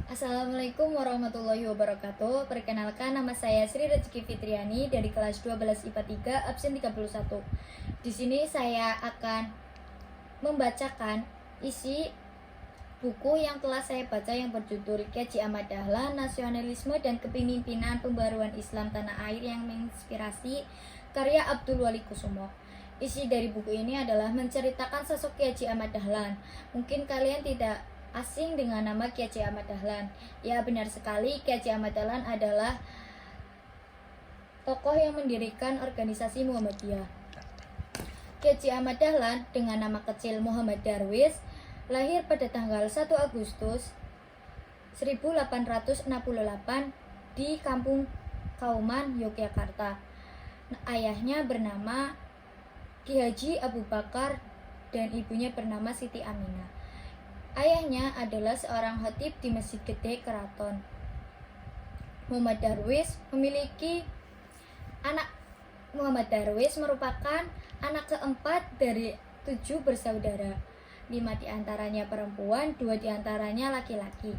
Assalamualaikum warahmatullahi wabarakatuh. Perkenalkan, nama saya Sri Rezeki Fitriani dari kelas 12 IPA 3 absen 31. Di sini saya akan membacakan isi buku yang telah saya baca yang berjudul K.J. Ahmad Dahlan, Nasionalisme dan Kepemimpinan Pembaruan Islam Tanah Air yang menginspirasi, karya Abdul Wali Kusumo. Isi dari buku ini adalah menceritakan sosok K.J. Ahmad Dahlan. Mungkin kalian tidak asing dengan nama K.J. Ahmad Dahlan. Ya, benar sekali, K.J. Ahmad Dahlan adalah tokoh yang mendirikan organisasi Muhammadiyah. K.J. Ahmad Dahlan dengan nama kecil Muhammad Darwis lahir pada tanggal 1 Agustus 1868 di Kampung Kauman, Yogyakarta. Ayahnya bernama Ki Haji Abu Bakar dan ibunya bernama Siti Aminah. Ayahnya adalah seorang khatib di Masjid Gede Keraton. Muhammad Darwis merupakan anak keempat dari 7 bersaudara. 5 diantaranya perempuan, 2 diantaranya laki-laki.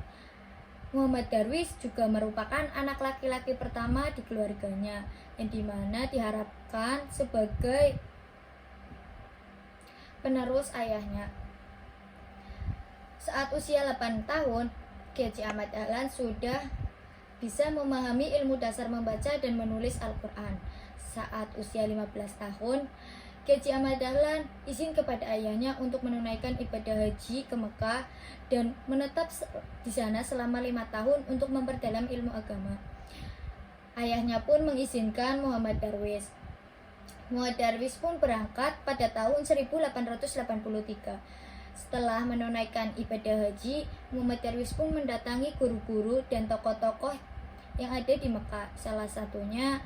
Muhammad Darwis juga merupakan anak laki-laki pertama di keluarganya, yang dimana diharapkan sebagai penerus ayahnya. Saat usia 8 tahun, K.J. Ahmad Dahlan sudah bisa memahami ilmu dasar membaca dan menulis Al-Quran. Saat usia 15 tahun, K.J. Ahmad Dahlan izin kepada ayahnya untuk menunaikan ibadah haji ke Mekah dan menetap di sana selama 5 tahun untuk memperdalam ilmu agama. Ayahnya pun mengizinkan Muhammad Darwis. Muhammad Darwis pun berangkat pada tahun 1883. Setelah menunaikan ibadah haji, Muhammad Darwis pun mendatangi guru-guru dan tokoh-tokoh yang ada di Mekah. Salah satunya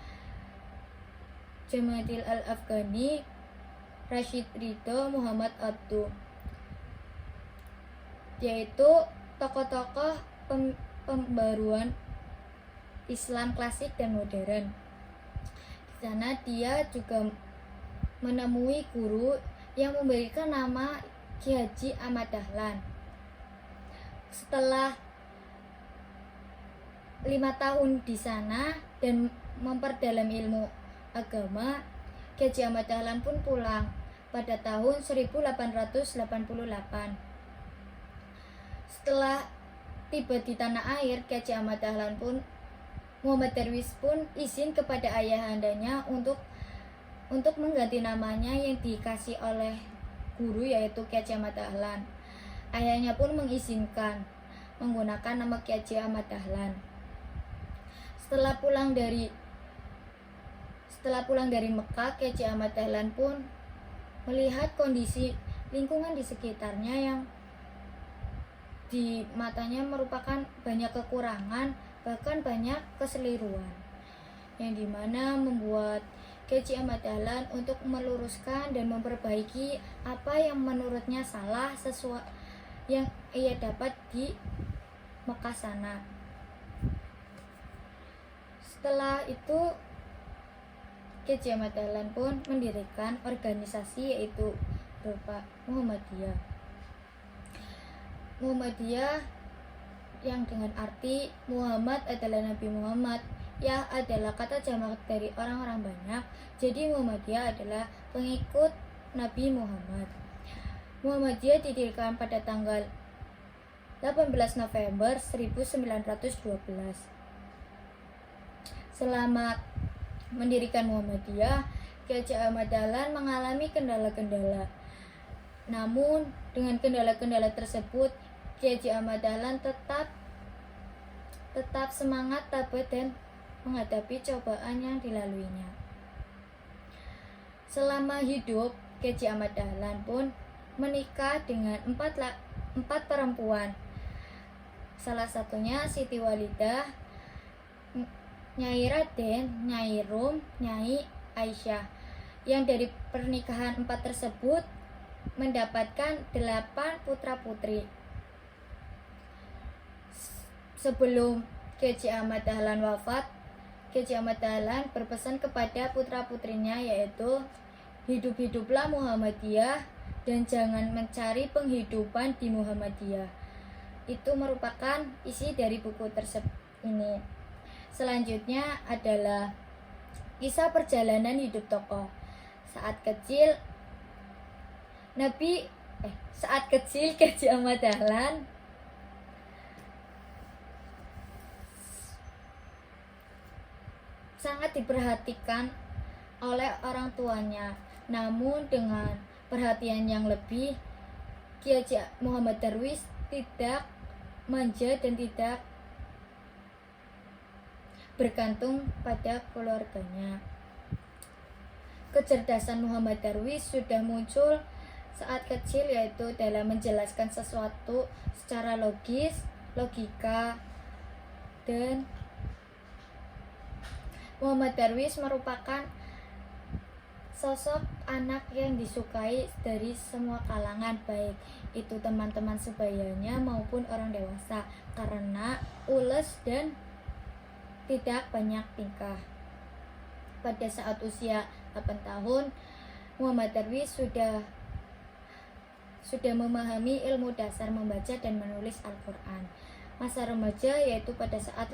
Jamaluddin Al-Afghani, Rashid Ridho, Muhammad Abduh, yaitu tokoh-tokoh pembaruan Islam klasik dan modern. Di sana dia juga menemui guru yang memberikan nama Ki Haji Ahmad Dahlan. Setelah 5 tahun di sana dan memperdalam ilmu agama, K.J. Ahmad Dahlan pun pulang pada tahun 1888. Setelah tiba di tanah air, K.J. Ahmad Dahlan pun Muhammad Darwis pun izin kepada ayahandanya untuk mengganti namanya yang dikasih oleh guru, yaitu K.J. Ahmad Dahlan. Ayahnya pun mengizinkan menggunakan nama K.J. Ahmad Dahlan. Setelah pulang dari Mekah, K.J. Ahmad Dahlan pun melihat kondisi lingkungan di sekitarnya yang di matanya merupakan banyak kekurangan, bahkan banyak keseliruan, yang dimana membuat K.J. Ahmad Dahlan untuk meluruskan dan memperbaiki apa yang menurutnya salah sesuai yang ia dapat di Mekah sana. Setelah itu, K.J. Ahmad Dahlan pun mendirikan organisasi yaitu berupa Muhammadiyah. Muhammadiyah yang dengan arti Muhammad adalah Nabi Muhammad, ya adalah kata jamak dari orang-orang banyak. Jadi Muhammadiyah adalah pengikut Nabi Muhammad. Muhammadiyah didirikan pada tanggal 18 November 1912. Selama mendirikan Muhammadiyah, K.J. Ahmad Dahlan mengalami kendala-kendala. Namun dengan kendala-kendala tersebut, K.J. Ahmad Dahlan tetap semangat, tabah dan menghadapi cobaan yang dilaluinya. Selama hidup, K.J. Ahmad Dahlan pun menikah dengan 4 perempuan. Salah satunya Siti Walidah, Nyai Raden, Nyai Rum, Nyai Aisyah, yang dari pernikahan 4 tersebut mendapatkan 8 putra-putri. Sebelum K.J. Ahmad Dahlan wafat, K.J. Ahmad Dahlan berpesan kepada putra-putrinya, yaitu hidup-hiduplah Muhammadiyah dan jangan mencari penghidupan di Muhammadiyah. itu merupakan isi dari buku tersebut ini. Selanjutnya adalah kisah perjalanan hidup tokoh. Saat kecil Keci Ahmad Dahlan sangat diperhatikan oleh orang tuanya. Namun dengan perhatian yang lebih, Kiai Haji Muhammad Darwis tidak manja dan tidak bergantung pada keluarganya. Kecerdasan Muhammad Darwis sudah muncul saat kecil, yaitu dalam menjelaskan sesuatu secara logika, dan Muhammad Darwis merupakan sosok anak yang disukai dari semua kalangan, baik itu teman-teman sebayanya maupun orang dewasa, karena ules dan tidak banyak tingkah. Pada saat usia 8 tahun, Muhammad Darwis sudah memahami ilmu dasar membaca dan menulis Al-Quran. Masa remaja, yaitu pada saat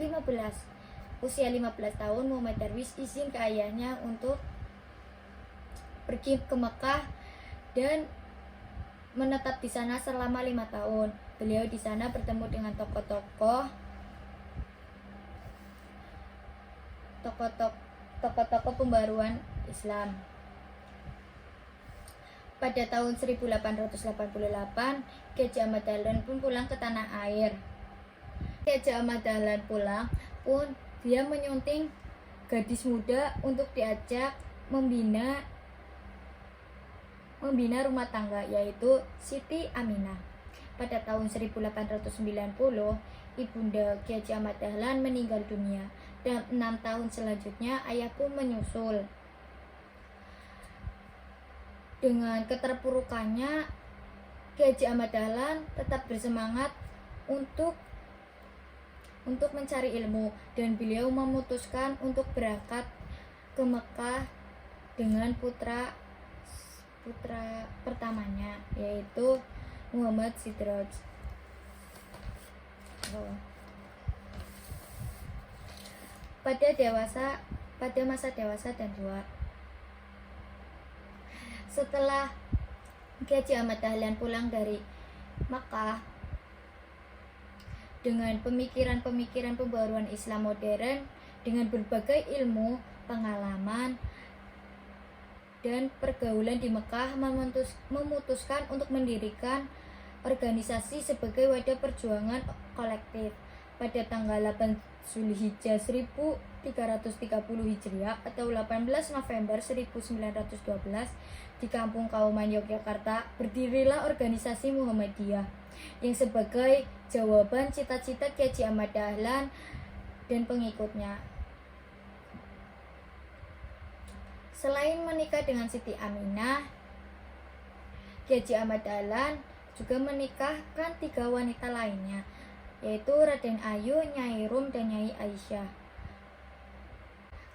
usia 15 tahun, Muhammad Darwis izin ke ayahnya untuk pergi ke Mekah dan menetap di sana selama 5 tahun. Beliau di sana bertemu dengan tokoh-tokoh pembaruan Islam. Pada tahun 1888, Kiai Haji Ahmad Dahlan pun pulang ke tanah air. Kiai Haji Ahmad Dahlan pulang pun dia menyunting gadis muda untuk diajak membina rumah tangga, yaitu Siti Aminah. Pada tahun 1890, ibunda Kiai Haji Ahmad Dahlan meninggal dunia, dan 6 tahun selanjutnya ayah pun menyusul. Dengan keterpurukannya, Kiai Haji Ahmad Dahlan tetap bersemangat untuk mencari ilmu, dan beliau memutuskan untuk berangkat ke Mekah dengan putra pertamanya, yaitu Muhammad Sidraj. Pada masa dewasa dan tua. Setelah Kiai Haji Ahmad Dahlan pulang dari Makkah dengan pemikiran pembaruan Islam modern, dengan berbagai ilmu, pengalaman, dan pergaulan di Mekah, memutuskan untuk mendirikan organisasi sebagai wadah perjuangan kolektif. Pada tanggal 8 Zulhijjah 1330 Hijriah atau 18 November 1912, di Kampung Kauman, Yogyakarta, berdirilah organisasi Muhammadiyah yang sebagai jawaban cita-cita Kiai Haji Ahmad Dahlan dan pengikutnya. Selain menikah dengan Siti Aminah, Kiai Haji Ahmad Dahlan juga menikahkan 3 wanita lainnya, yaitu Raden Ayu, Nyai Rum, dan Nyai Aisyah.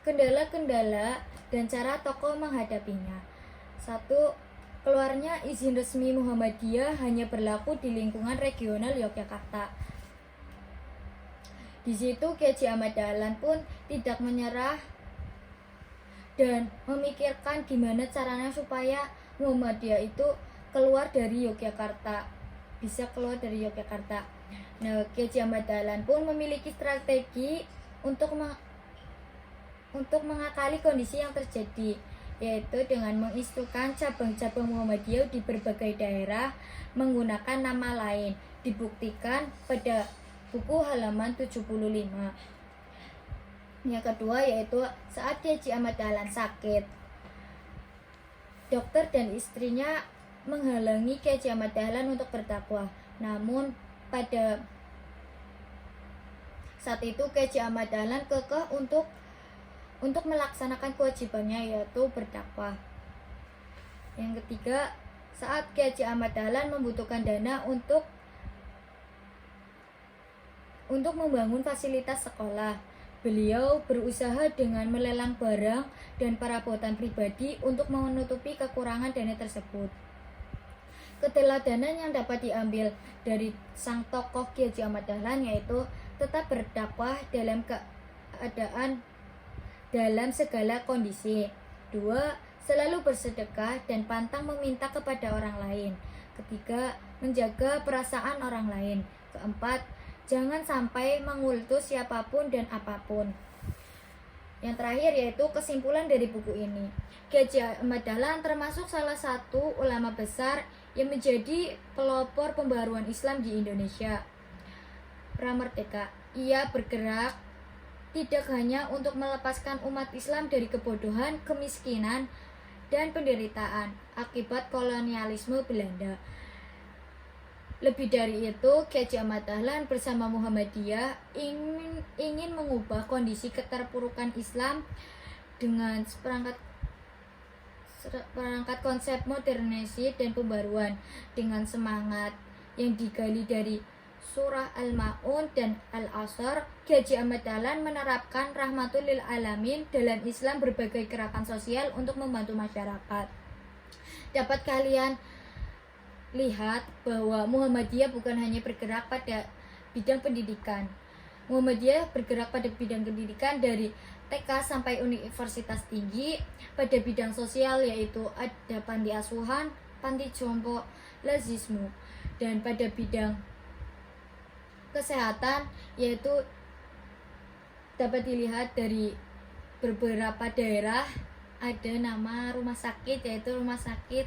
Kendala-kendala dan cara tokoh menghadapinya. 1. Keluarnya izin resmi Muhammadiyah hanya berlaku di lingkungan regional Yogyakarta. Di situ Kiai Haji Ahmad Dahlan pun tidak menyerah dan memikirkan gimana caranya supaya Muhammadiyah itu bisa keluar dari Yogyakarta. Nah, Kiai Haji Ahmad Dahlan pun memiliki strategi untuk mengakali kondisi yang terjadi, yaitu dengan menginstruksikan cabang-cabang Muhammadiyah di berbagai daerah menggunakan nama lain. Dibuktikan pada buku halaman 75. Yang kedua, yaitu saat Kiai Haji Ahmad Dahlan sakit, dokter dan istrinya menghalangi Kiai Haji Ahmad Dahlan untuk berdakwah. Namun pada saat itu Kiai Haji Ahmad Dahlan kekeh untuk melaksanakan kewajibannya, yaitu berdakwah. Yang ketiga, saat Kiai Haji Ahmad Dahlan membutuhkan dana untuk membangun fasilitas sekolah, beliau berusaha dengan melelang barang dan perabotan pribadi untuk menutupi kekurangan dana tersebut. Keteladanan yang dapat diambil dari sang tokoh Ki Haji Ahmad Dahlan yaitu tetap berdakwah dalam keadaan dalam segala kondisi. 2. Selalu bersedekah dan pantang meminta kepada orang lain. 3. Menjaga perasaan orang lain. 4. Jangan sampai mengultus siapapun dan apapun. Yang terakhir yaitu kesimpulan dari buku ini. Ki Haji Ahmad Dahlan termasuk salah satu ulama besar yang menjadi pelopor pembaruan Islam di Indonesia pramerdeka. Ia bergerak tidak hanya untuk melepaskan umat Islam dari kebodohan, kemiskinan, dan penderitaan akibat kolonialisme Belanda. Lebih dari itu, Ki Haji Ahmad Dahlan bersama Muhammadiyah ingin mengubah kondisi keterpurukan Islam dengan seperangkat konsep modernisasi dan pembaruan dengan semangat yang digali dari surah Al-Ma'un dan Al-Asr. Ki Haji Ahmad Dahlan menerapkan rahmatul lil alamin dalam Islam berbagai gerakan sosial untuk membantu masyarakat. Dapat kalian lihat bahwa Muhammadiyah bukan hanya bergerak pada bidang pendidikan. Muhammadiyah bergerak pada bidang pendidikan dari TK sampai universitas tinggi, pada bidang sosial yaitu ada panti asuhan, panti jompo, lazismu, dan pada bidang kesehatan yaitu dapat dilihat dari beberapa daerah ada nama rumah sakit yaitu rumah sakit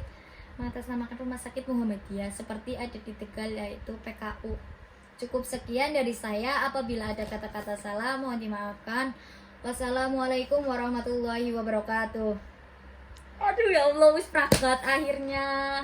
mengatasnamakan rumah sakit Muhammadiyah seperti ada di Tegal yaitu PKU. Cukup sekian dari saya, apabila ada kata-kata salah mohon dimaafkan. Wassalamualaikum warahmatullahi wabarakatuh. Aduh ya Allah, wis pragat akhirnya.